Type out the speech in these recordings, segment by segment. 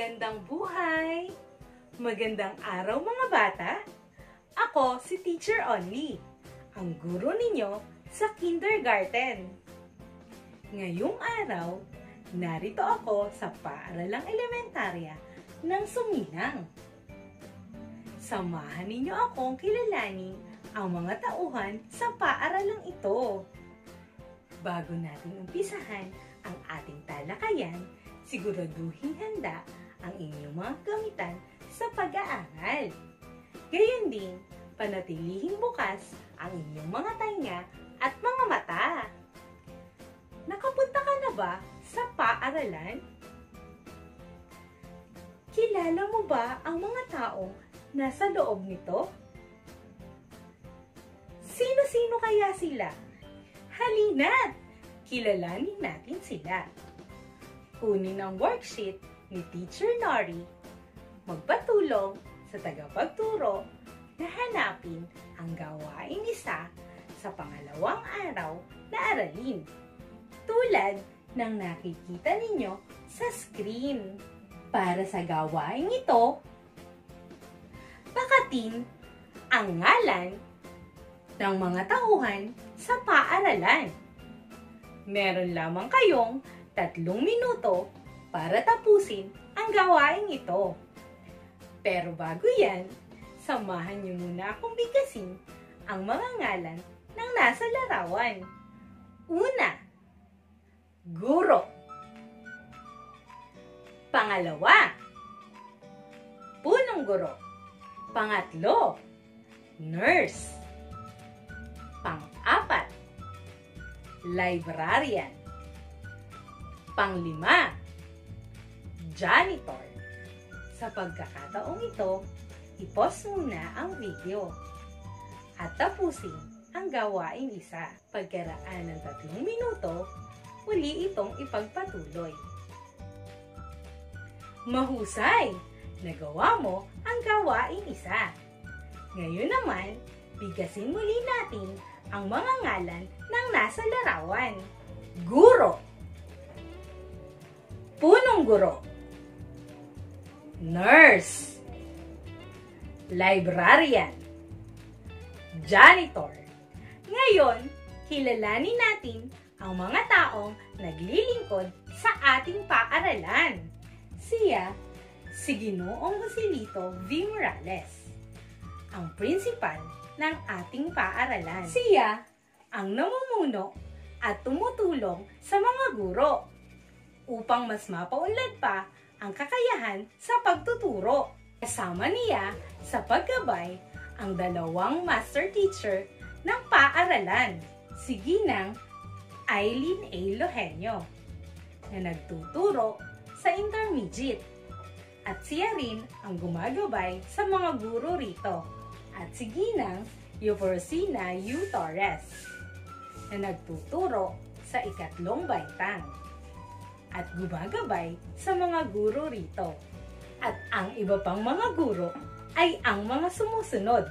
Magandang buhay! Magandang araw mga bata! Ako si Teacher Only, ang guro ninyo sa kindergarten. Ngayong araw, narito ako sa paaralang elementarya ng Sumilang. Samahan ninyo akong kilalanin ang mga tauhan sa paaralang ito. Bago natin umpisahan ang ating talakayan, siguraduhin handa ang inyong mga gamitan sa pag-aaral. Gayon din, panatilihing bukas ang inyong mga tainga at mga mata. Nakapunta ka na ba sa paaralan? Kilala mo ba ang mga taong nasa loob nito? Sino-sino kaya sila? Halina't kilalanin natin sila. Kunin ang worksheet ni Teacher Nori, magpatulong sa tagapagturo na hanapin ang gawain isa sa pangalawang araw na aralin, tulad ng nakikita ninyo sa screen. Para sa gawain ito, bakatin ang ngalan ng mga tauhan sa paaralan. Meron lamang kayong 3 minuto para tapusin ang gawain ito. Pero bago yan, samahan niyo muna akong bigkasin ang mga ngalan ng nasa larawan. Una, guro. Pangalawa, punong guro. Pangatlo, nurse. Pang-apat, librarian. Pang-5, janitor. Sa pagkakataong ito, i-pause muna ang video at tapusin ang gawain isa. Pagkaraan ng 3 minuto, uli itong ipagpatuloy. Mahusay! Nagawa mo ang gawain isa. Ngayon naman, bigasin muli natin ang mga ngalan ng nasa larawan. Guro. Punong guro. Nurse. Librarian. Janitor. Ngayon, kilalanin natin ang mga taong naglilingkod sa ating paaralan. Siya, si Ginoong Joselito V. Morales, ang principal ng ating paaralan. Siya ang namumuno at tumutulong sa mga guro upang mas mapaunlad pa ang kakayahan sa pagtuturo. Kasama niya sa paggabay ang 2 master teacher ng paaralan, si Ginang Eileen A. Lohenio, na nagtuturo sa intermediate, at siya rin ang gumagabay sa mga guro rito, at si Ginang Euphorosina U. Torres, na nagtuturo sa 3 baitang at gumagabay sa mga guro rito. At ang iba pang mga guro ay ang mga sumusunod: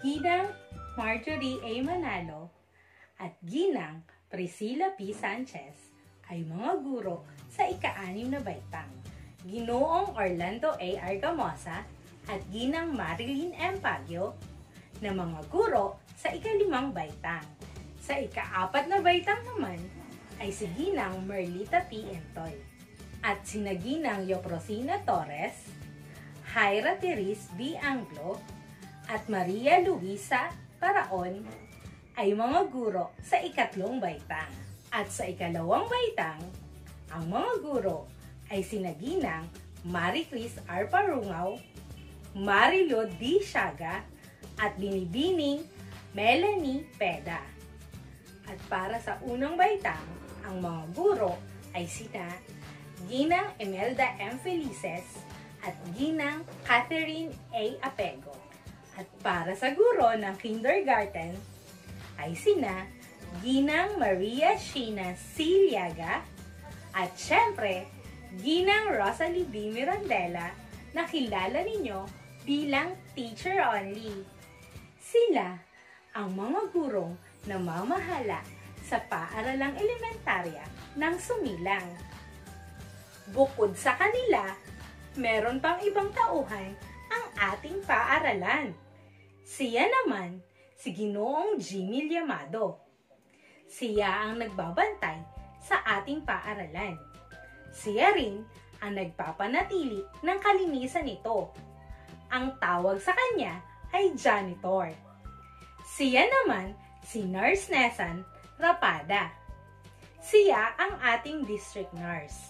Ginang Marjorie A. Manalo at Ginang Priscilla P. Sanchez ay mga guro sa 6 na baitang. Ginoong Orlando A. Argamosa at Ginang Marilyn M. Pagyo na mga guro sa 5 baitang. Sa 4 na baitang naman ay si Ginang Merlita P. Entoy at sina Ginang Euprosina Torres, Jaira Teres B. Anglo at Maria Luisa Paraon ay mga guro sa 4 baitang. At sa 2 baitang, ang mga guro ay sina Ginang Marie Chris R. Parungaw, Marilo D. Siaga at Binibining Melanie Peda. At para sa unang baitang, ang mga guro ay sina Ginang Imelda M. Felices at Ginang Catherine A. Apego. At para sa guro ng kindergarten ay sina Ginang Maria Sheena C. Liaga at syempre Ginang Rosalie B. Mirandela na kilala ninyo bilang Teacher Only. Sila ang mga gurong namamahala sa paaralang elementarya ng Sumilang. Bukod sa kanila, meron pang ibang tauhan ang ating paaralan. Siya naman si Ginoong Jimmy Llamado. Siya ang nagbabantay sa ating paaralan. Siya rin ang nagpapanatili ng kalinisan nito. Ang tawag sa kanya ay janitor. Siya naman si Nurse Nesan Rapada. Siya ang ating district nurse.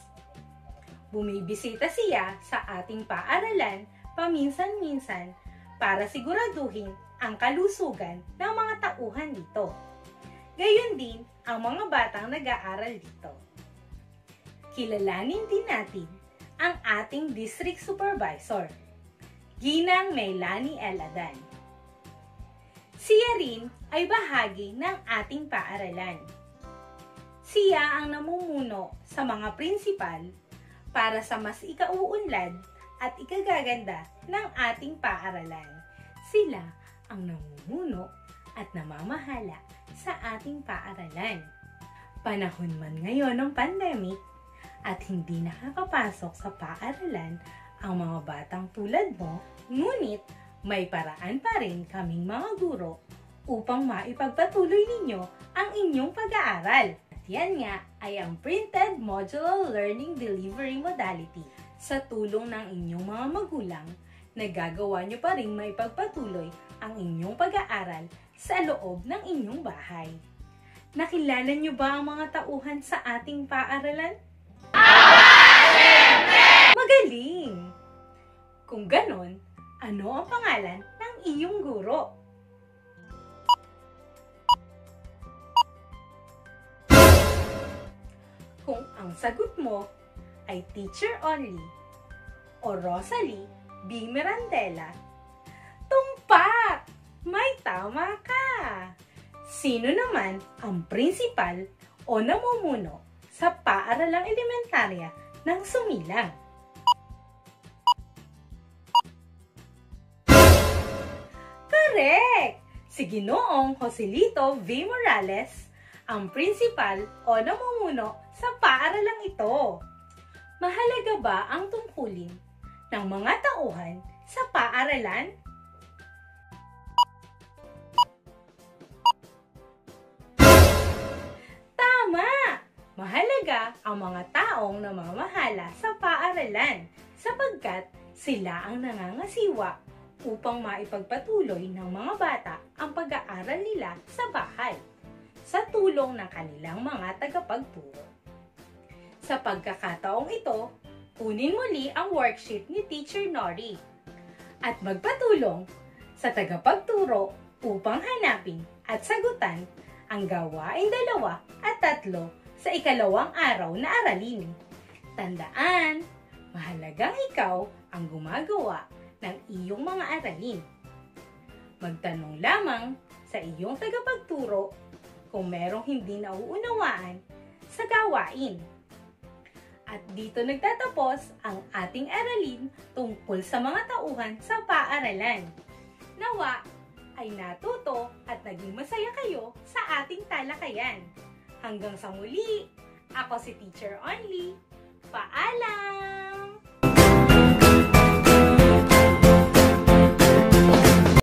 Bumibisita siya sa ating paaralan paminsan-minsan para siguraduhin ang kalusugan ng mga tauhan dito. Gayon din ang mga batang nag-aaral dito. Kilalanin din natin ang ating district supervisor, Ginang Maylani L. Adan. Siya rin ay bahagi ng ating paaralan. Siya ang namumuno sa mga prinsipal para sa mas ikauunlad at ikagaganda ng ating paaralan. Sila ang namumuno at namamahala sa ating paaralan. Panahon man ngayon ng pandemic at hindi nakakapasok sa paaralan ang mga batang tulad mo, ngunit may paraan pa rin kaming mga guro upang maipagpatuloy ninyo ang inyong pag-aaral. At yan nga ay ang Printed Modular Learning Delivery Modality. Sa tulong ng inyong mga magulang, nagagawa nyo pa rin maipagpatuloy ang inyong pag-aaral sa loob ng inyong bahay. Nakilala nyo ba ang mga tauhan sa ating paaralan? Magaling! Kung ganon, ano ang pangalan ng iyong guro? Kung ang sagot mo ay Teacher Only o Rosalie B. Mirandela, tumpak! May tama ka! Sino naman ang principal o namumuno sa paaralang elementarya ng Sumilang? Correct! Si Ginoong Joselito V. Morales ang principal o namumuno sa paaralang ito. Mahalaga ba ang tungkulin ng mga tauhan sa paaralan? Tama! Mahalaga ang mga taong namamahala sa paaralan sapagkat sila ang nangangasiwa upang maipagpatuloy ng mga bata ang pag-aaral nila sa bahay sa tulong ng kanilang mga tagapagturo. Sa pagkakataong ito, kunin muli ang worksheet ni Teacher Nori at magpatulong sa tagapagturo upang hanapin at sagutan ang gawaing 2 at 3 sa ikalawang araw na aralin. Tandaan, mahalagang ikaw ang gumagawa ng iyong mga aralin. Magtanong lamang sa iyong tagapagturo kung merong hindi nauunawaan sa gawain. At dito nagtatapos ang ating aralin tungkol sa mga tauhan sa paaralan. Nawa ay natuto at naging masaya kayo sa ating talakayan. Hanggang sa muli, ako si Teacher Only. Paalam!